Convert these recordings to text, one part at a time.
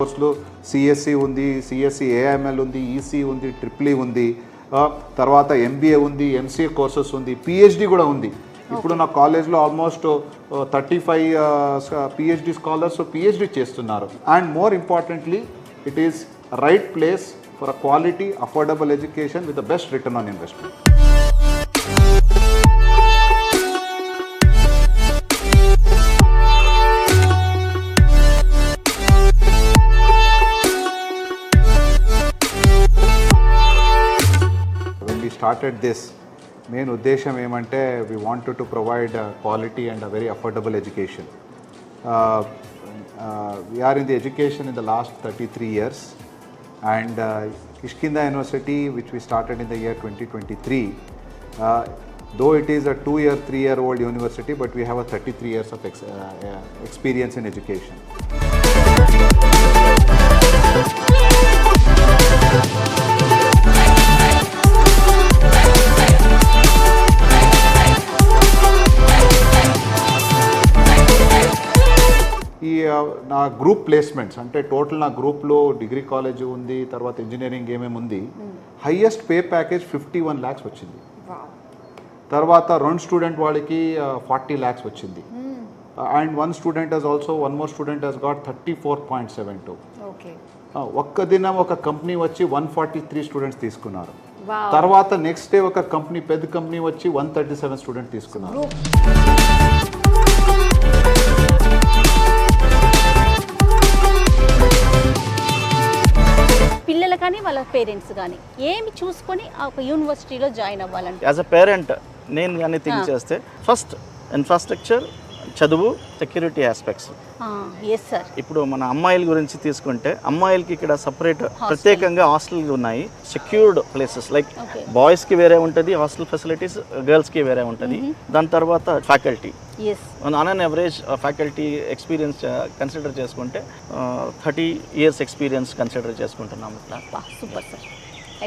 కోర్సులో సిఎస్సి ఉంది, CSC AIML ఉంది, ఈసీ ఉంది, ట్రిపుల్ ఉంది, తర్వాత ఎంబీఏ ఉంది, ఎంసీఏ కోర్సెస్ ఉంది, పిహెచ్డి కూడా ఉంది. ఇప్పుడు నా కాలేజ్లో ఆల్మోస్ట్ 35 పిహెచ్డి స్కాలర్స్ పిహెచ్డి చేస్తున్నారు. And more importantly it is right place for a quality affordable education with the best return on investment. Started this main uddesham emante we wanted to provide quality and a very affordable education. We are in the education in the last 33 years, and Kishkinda University, which we started in the year 2023, though it is a 2-year 3-year-old university, but we have a 33 years of experience in education. నా group placements అంటే total నా గ్రూప్లో degree college ఉంది, తర్వాత engineering ఏమేమి ఉంది, highest pay package 51 lakhs వచ్చింది. తర్వాత 2 స్టూడెంట్ వాళ్ళకి 40 lakhs వచ్చింది. And one more student he's got 34.72. ఒక్క దినం ఒక కంపెనీ వచ్చి 143 స్టూడెంట్స్ తీసుకున్నారు. తర్వాత నెక్స్ట్ డే ఒక కంపెనీ, పెద్ద కంపెనీ వచ్చి 137 స్టూడెంట్ తీసుకున్నారు. పిల్లలు కానీ వాళ్ళ పేరెంట్స్ కానీ ఏమి చూసుకొని ఒక యూనివర్సిటీలో జాయిన్ అవ్వాలంటే, యాజ్ అ పేరెంట్ నేను కానీ థింక్ చేస్తే ఫస్ట్ ఇన్ఫ్రాస్ట్రక్చర్, చదువు, సెక్యూరిటీ ఆస్పెక్ట్స్. ఇప్పుడు మన అమ్మాయిల గురించి తీసుకుంటే అమ్మాయిలకి ఇక్కడ సపరేట్ ప్రత్యేకంగా హాస్టల్ ఉన్నాయి, సెక్యూర్డ్ ప్లేసెస్. లైక్ బాయ్స్కి వేరే ఉంటుంది హాస్టల్ ఫెసిలిటీస్, గర్ల్స్కి వేరే ఉంటుంది. దాని తర్వాత faculty on an average faculty experience consider చేసుకుంటే 30 years ఎక్స్పీరియన్స్ కన్సిడర్ చేసుకుంటున్నాం. ఇట్లా సూపర్ సార్,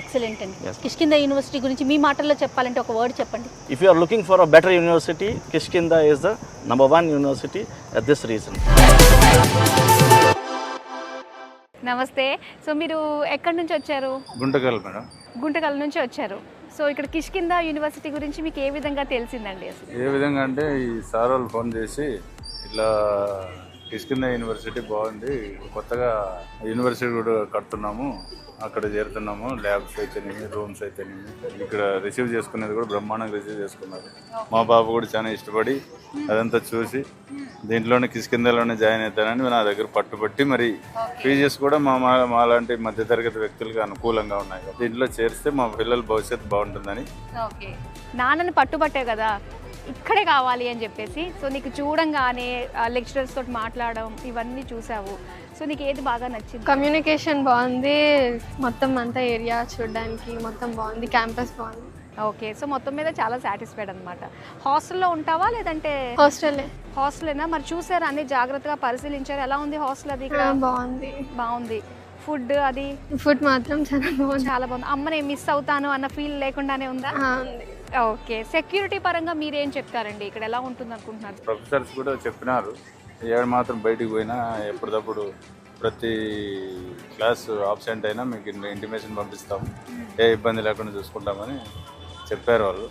ఎక్సలెంట్ అండి. కిష్కింద యూనివర్సిటీ గురించి మీ మాటల్లో చెప్పాలంటే ఒక వర్డ్ చెప్పండి. If you are looking for a better university, Kishkinda is the number 1 university at this region. నమస్తే. సో మీరు ఎక్కడి నుంచి వచ్చారు? గుంటకల్ మేడం. గుంటకల్ నుంచి వచ్చారు. సో ఇక్కడ కిష్కింద యూనివర్సిటీ గురించి మీకు ఏ విధంగా తెలిసిందండి? అసలు ఏ విధంగా అంటే ఈ సార్ వాళ్ళు ఫోన్ చేసి ఇట్లా కిష్కింద యూనివర్సిటీ బాగుంది, కొత్తగా యూనివర్సిటీ కూడా కడుతున్నాము, అక్కడ చేరుతున్నాము, ల్యాబ్స్ అయితేనేమి, రూమ్స్ అయితేనేమి, ఇక్కడ రిసీవ్ చేసుకునేది కూడా బ్రహ్మాండంగా రిసీవ్ చేసుకున్నారు. మా బాబు కూడా చాలా ఇష్టపడి అదంతా చూసి దీంట్లోనే కిష్కిందలోనే జాయిన్ అవుతానని నా దగ్గర పట్టుబట్టి, మరి ఫీజెస్ కూడా మా లాంటి మధ్యతరగతి వ్యక్తులకు అనుకూలంగా ఉన్నాయి. దీంట్లో చేరిస్తే మా పిల్లల భవిష్యత్తు బాగుంటుందని. నాన్నని పట్టుబట్టే కదా ఇక్కడే కావాలి అని చెప్పేసి. సో నీకు చూడంగానే లెక్చరర్స్ తోటి మాట్లాడడం ఇవన్నీ చూసావు. సో నీకు ఏది బాగా నచ్చింది? కమ్యూనికేషన్ బాగుంది, మొత్తం అంతా ఏరియా చూడడానికి మొత్తం బాగుంది, క్యాంపస్ బాగుంది. ఓకే, సో మొత్తం మీద చాలా సాటిస్ఫైడ్ అనమాట. హాస్టల్లో ఉంటావా లేదంటే? హాస్టలేనా? మరి చూసారా, అన్ని జాగ్రత్తగా పరిశీలించారు? ఎలా ఉంది హాస్టల్ అది? బాగుంది. ఫుడ్ అది? ఫుడ్ మాత్రం చాలా బాగుంది. అమ్మని మిస్ అవుతాను అన్న ఫీల్ లేకుండానే ఉందా? ఓకే. సెక్యూరిటీ పరంగా మీరేం చెప్తారండి, ఇక్కడ ఎలా ఉంటుంది అనుకుంటున్నారు? ప్రొఫెసర్స్ కూడా చెప్పినారు, ఏడు మాత్రం బయటికి పోయినా ఎప్పటికప్పుడు ప్రతి క్లాస్ ఆబ్సెంట్ అయినా మీకు ఇంటిమేషన్ పంపిస్తాము, ఏ ఇబ్బంది లేకుండా చూసుకుంటామని చెప్పారు వాళ్ళు.